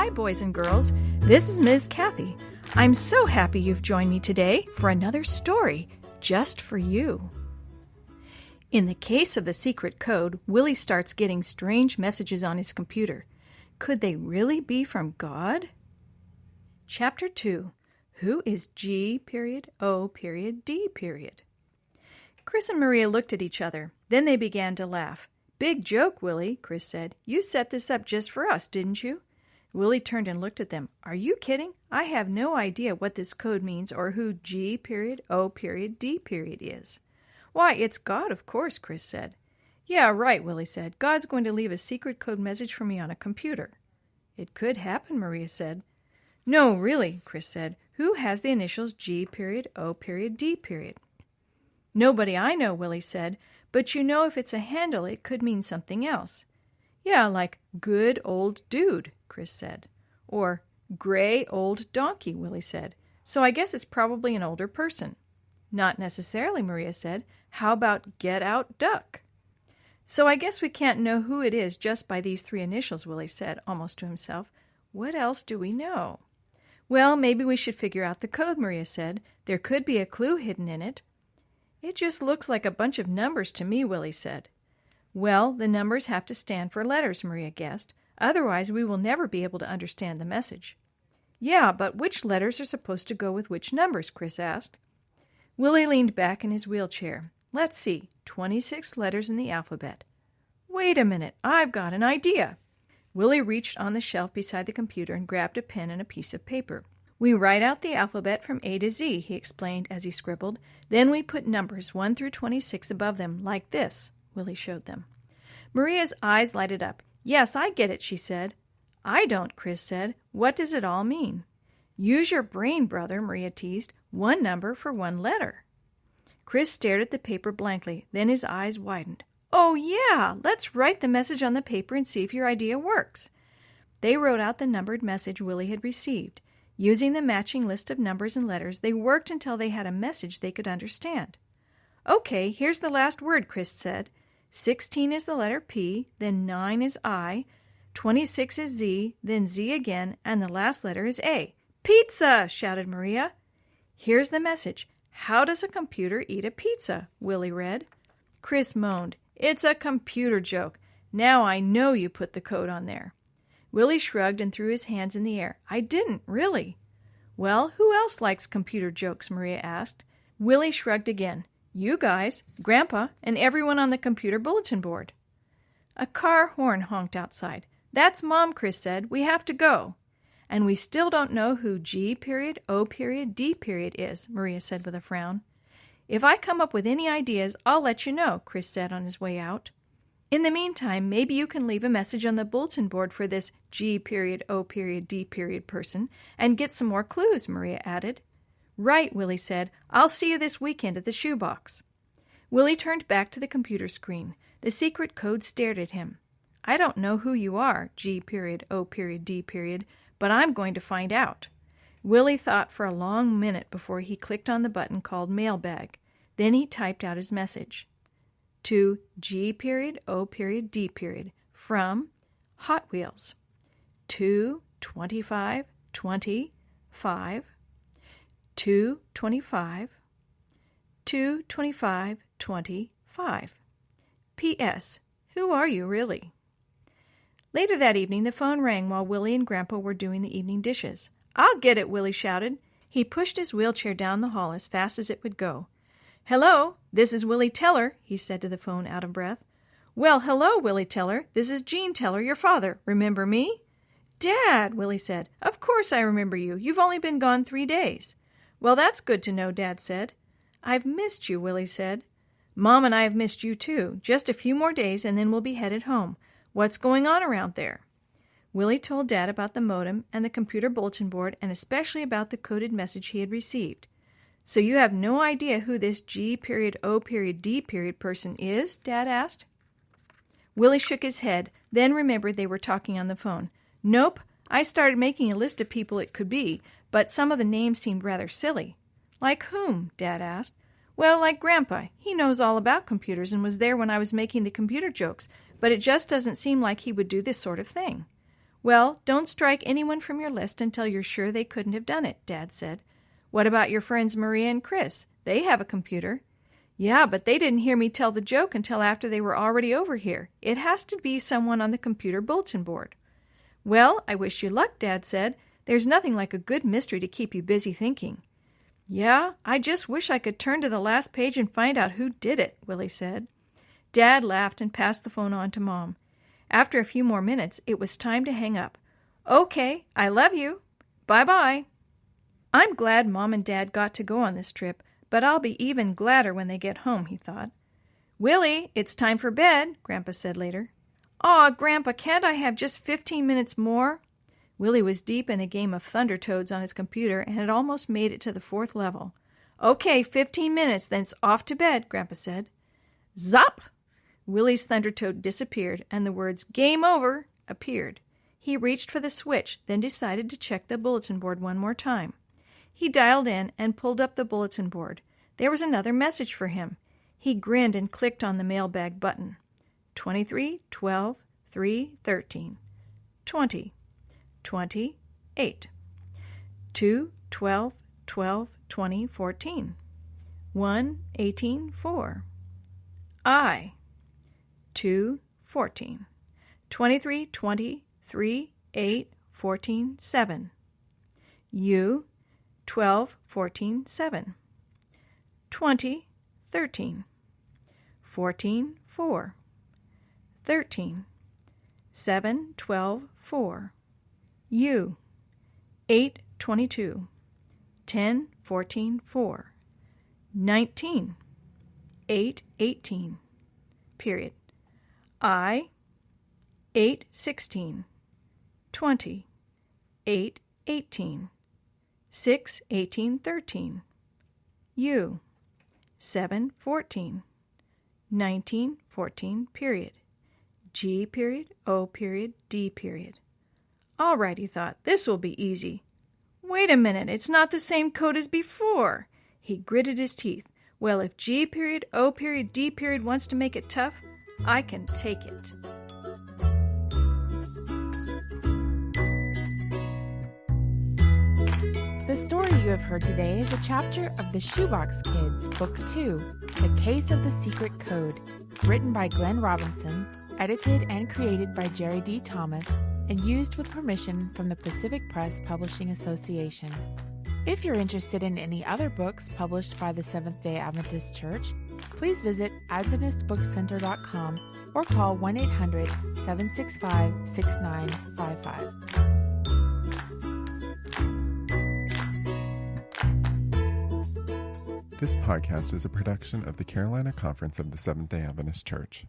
Hi, boys and girls. This is Ms. Kathy. I'm so happy you've joined me today for another story just for you. In the case of the secret code, Willie starts getting strange messages on his computer. Could they really be from God? Chapter 2. Who is G.O.D. Chris and Maria looked at each other. Then they began to laugh. Big joke, Willie, Chris said. You set this up just for us, didn't you? Willie turned and looked at them. Are you kidding? I have no idea what this code means or who G.O.D. is. Why, it's God, of course, Chris said. Yeah, right, Willie said. God's going to leave a secret code message for me on a computer. It could happen, Maria said. No, really, Chris said. Who has the initials G.O.D.? Nobody I know, Willie said. But you know if it's a handle, it could mean something else. Yeah, like good old dude, Chris said. Or gray old donkey, Willie said. So I guess it's probably an older person. Not necessarily, Maria said. How about get out duck? So I guess we can't know who it is just by these three initials, Willie said, almost to himself. What else do we know? Well, maybe we should figure out the code, Maria said. There could be a clue hidden in it. It just looks like a bunch of numbers to me, Willie said. Well, the numbers have to stand for letters, Maria guessed. Otherwise, we will never be able to understand the message. Yeah, but which letters are supposed to go with which numbers? Chris asked. Willie leaned back in his wheelchair. Let's see, 26 letters in the alphabet. Wait a minute, I've got an idea. Willie reached on the shelf beside the computer and grabbed a pen and a piece of paper. We write out the alphabet from A to Z, he explained as he scribbled. Then we put numbers 1 through 26 above them, like this. Willie showed them. Maria's eyes lighted up. Yes, I get it, she said. I don't, Chris said. What does it all mean? Use your brain, brother, Maria teased. One number for one letter. Chris stared at the paper blankly. Then his eyes widened. Oh, yeah, let's write the message on the paper and see if your idea works. They wrote out the numbered message Willie had received. Using the matching list of numbers and letters, they worked until they had a message they could understand. Okay, here's the last word, Chris said. 16 is the letter P, then 9 is I, 26 is Z, then Z again, and the last letter is A. Pizza! Shouted Maria. Here's the message. How does a computer eat a pizza? Willie read. Chris moaned. It's a computer joke. Now I know you put the code on there. Willie shrugged and threw his hands in the air. I didn't, really. Well, who else likes computer jokes? Maria asked. Willie shrugged again. You guys, Grandpa, and everyone on the computer bulletin board. A car horn honked outside. That's Mom, Chris said. We have to go. And we still don't know who G.O.D. is, Maria said with a frown. If I come up with any ideas, I'll let you know, Chris said on his way out. In the meantime, maybe you can leave a message on the bulletin board for this G.O.D. person and get some more clues, Maria added. Right, Willie said. I'll see you this weekend at the shoebox. Willie turned back to the computer screen. The secret code stared at him. I don't know who you are, G.O.D., but I'm going to find out. Willie thought for a long minute before he clicked on the button called Mailbag. Then he typed out his message. To G.O.D. from Hot Wheels. 22525 225 P.S. Who are you really? Later that evening, the phone rang while Willie and Grandpa were doing the evening dishes. I'll get it, Willie shouted. He pushed his wheelchair down the hall as fast as it would go. Hello, this is Willie Teller, he said to the phone out of breath. Well, hello, Willie Teller. This is Gene Teller, your father. Remember me? Dad, Willie said. Of course I remember you. You've only been gone 3 days. Well, that's good to know, Dad said. I've missed you, Willie said. Mom and I have missed you, too. Just a few more days, and then we'll be headed home. What's going on around there? Willie told Dad about the modem and the computer bulletin board, and especially about the coded message he had received. So you have no idea who this G.O.D. person is? Dad asked. Willie shook his head, then remembered they were talking on the phone. Nope, I started making a list of people it could be, but some of the names seemed rather silly. Like whom? Dad asked. Well, like Grandpa. He knows all about computers and was there when I was making the computer jokes, but it just doesn't seem like he would do this sort of thing. Well, don't strike anyone from your list until you're sure they couldn't have done it, Dad said. What about your friends Maria and Chris? They have a computer. Yeah, but they didn't hear me tell the joke until after they were already over here. It has to be someone on the computer bulletin board. Well, I wish you luck, Dad said. There's nothing like a good mystery to keep you busy thinking. Yeah, I just wish I could turn to the last page and find out who did it, Willie said. Dad laughed and passed the phone on to Mom. After a few more minutes, it was time to hang up. Okay, I love you. Bye-bye. I'm glad Mom and Dad got to go on this trip, but I'll be even gladder when they get home, he thought. Willie, it's time for bed, Grandpa said later. Aw, Grandpa, can't I have just 15 minutes more? Willie was deep in a game of Thunder Toads on his computer and had almost made it to the 4th level. Okay, 15 minutes, then it's off to bed, Grandpa said. Zop! Willie's Thunder Toad disappeared, and the words, Game Over, appeared. He reached for the switch, then decided to check the bulletin board one more time. He dialed in and pulled up the bulletin board. There was another message for him. He grinned and clicked on the mailbag button. 23, 12, 3, 13. 20. 28. 2, 12, 12, 20, 14. 1, 18, 4. I. 2, 14. 23, 20, 3, 8, 14, 7. U. 12, 14, 7. 20, 13. 14, 4. 13. 7, 12, 4. U. 8, 22. 10, 14, 4. 19. 8, 18. Period. I. 8, 16. 20. 8, 18. 6, 18, 13. U. 7, 14. 19, 14, period. G period, O period, D period. All right, he thought, this will be easy. Wait a minute, it's not the same code as before. He gritted his teeth. Well, if G period, O period, D period wants to make it tough, I can take it. The story you have heard today is a chapter of the Shoebox Kids, Book 2, The Case of the Secret Code, written by Glenn Robinson, edited and created by Jerry D. Thomas, and used with permission from the Pacific Press Publishing Association. If you're interested in any other books published by the Seventh-day Adventist Church, please visit AdventistBookCenter.com or call 1-800-765-6955. This podcast is a production of the Carolina Conference of the Seventh-day Adventist Church.